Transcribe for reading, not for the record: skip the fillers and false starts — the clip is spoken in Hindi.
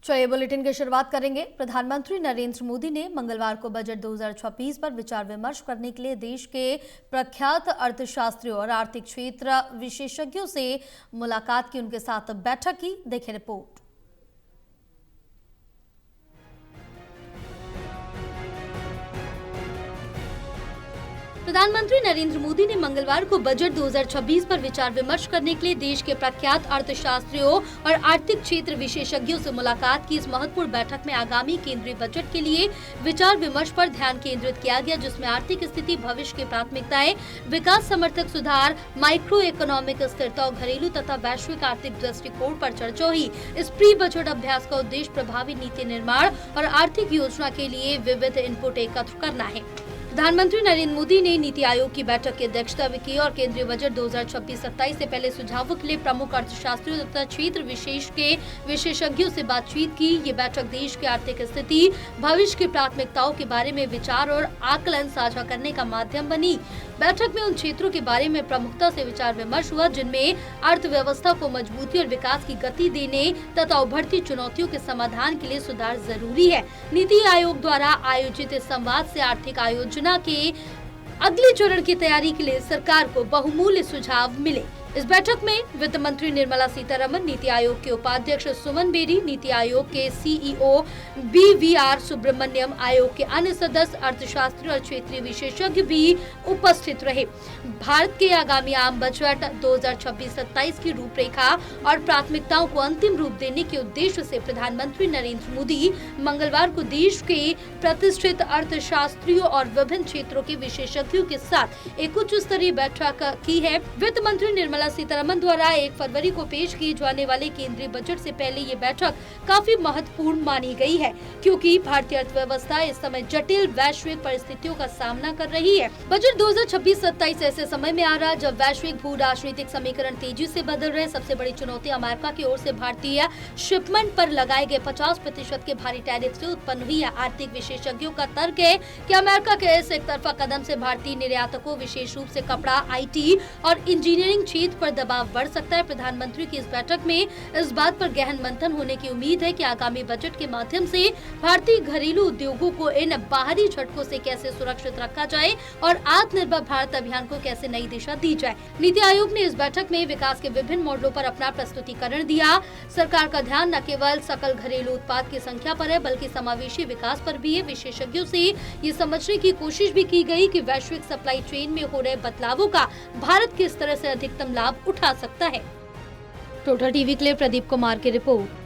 चलिए बुलेटिन की शुरुआत करेंगे। प्रधानमंत्री नरेंद्र मोदी ने मंगलवार को बजट 2026 पर विचार विमर्श करने के लिए देश के प्रख्यात अर्थशास्त्रियों और आर्थिक क्षेत्र विशेषज्ञों से मुलाकात की, उनके साथ बैठक की। देखें रिपोर्ट। प्रधानमंत्री नरेंद्र मोदी ने मंगलवार को बजट 2026 पर विचार विमर्श करने के लिए देश के प्रख्यात अर्थशास्त्रियों और आर्थिक क्षेत्र विशेषज्ञों से मुलाकात की। इस महत्वपूर्ण बैठक में आगामी केंद्रीय बजट के लिए विचार विमर्श पर ध्यान केंद्रित किया गया, जिसमें आर्थिक स्थिति, भविष्य की प्राथमिकताएं, विकास समर्थक सुधार, माइक्रो इकोनॉमिक स्थिरता और घरेलू तथा वैश्विक आर्थिक दृष्टिकोण पर चर्चा हुई। इस प्री बजट अभ्यास का उद्देश्य प्रभावी नीति निर्माण और आर्थिक योजना के लिए विविध इनपुट एकत्र करना है। प्रधानमंत्री नरेंद्र मोदी ने नीति आयोग की बैठक की अध्यक्षता की और केंद्रीय बजट 2026-27 से पहले सुझावों के लिए प्रमुख अर्थशास्त्रियों तथा क्षेत्र विशेष के विशेषज्ञों से बातचीत की। ये बैठक देश की आर्थिक स्थिति, भविष्य की प्राथमिकताओं के बारे में विचार और आकलन साझा करने का माध्यम बनी। बैठक में उन क्षेत्रों के बारे में प्रमुखता से विचार विमर्श हुआ जिनमें अर्थव्यवस्था को मजबूती और विकास की गति देने तथा उभरती चुनौतियों के समाधान के लिए सुधार जरूरी है। नीति आयोग द्वारा आयोजित इस संवाद से आर्थिक आयोजना के अगले चरण की तैयारी के लिए सरकार को बहुमूल्य सुझाव मिले। इस बैठक में वित्त मंत्री निर्मला सीतारमण, नीति आयोग के उपाध्यक्ष सुमन बेरी, नीति आयोग के सीईओ BVR सुब्रमण्यम, आयोग के अन्य सदस्य, अर्थशास्त्री और क्षेत्रीय विशेषज्ञ भी उपस्थित रहे। भारत के आगामी आम बजट 2026-27 की रूपरेखा और प्राथमिकताओं को अंतिम रूप देने के उद्देश्य से प्रधानमंत्री नरेंद्र मोदी मंगलवार को देश के प्रतिष्ठित अर्थशास्त्रियों और विभिन्न क्षेत्रों के विशेषज्ञों के साथ एक उच्च स्तरीय बैठक की है। वित्त मंत्री निर्मला सीतारमण द्वारा 1 फरवरी को पेश किए जाने वाले केंद्रीय बजट से पहले ये बैठक काफी महत्वपूर्ण मानी गई है, क्योंकि भारतीय अर्थव्यवस्था इस समय जटिल वैश्विक परिस्थितियों का सामना कर रही है। बजट 2026-27 ऐसे समय में आ रहा जब वैश्विक भू राजनीतिक समीकरण तेजी से बदल रहे। सबसे बड़ी चुनौती अमेरिका की ओर से भारतीय शिपमेंट पर लगाए गए 50% के भारी टैरिफ से उत्पन्न हुई है। आर्थिक विशेषज्ञों का तर्क है कि अमेरिका के इस एक तरफा कदम से भारतीय निर्यातकों, विशेष रूप से कपड़ा, IT और इंजीनियरिंग क्षेत्र पर दबाव बढ़ सकता है। प्रधानमंत्री की इस बैठक में इस बात पर गहन मंथन होने की उम्मीद है कि आगामी बजट के माध्यम से भारतीय घरेलू उद्योगों को इन बाहरी झटकों से कैसे सुरक्षित रखा जाए और आत्मनिर्भर भारत अभियान को कैसे नई दिशा दी जाए। नीति आयोग ने इस बैठक में विकास के विभिन्न मॉडलों पर अपना प्रस्तुतिकरण दिया। सरकार का ध्यान न केवल सकल घरेलू उत्पाद की संख्या पर है, बल्कि समावेशी विकास पर भी है। विशेषज्ञों से ये समझने की कोशिश भी की गई कि वैश्विक सप्लाई चेन में हो रहे बदलावों का भारत किस तरह से अधिकतम लाभ उठा सकता है। टोटल टीवी के लिए प्रदीप कुमार की रिपोर्ट।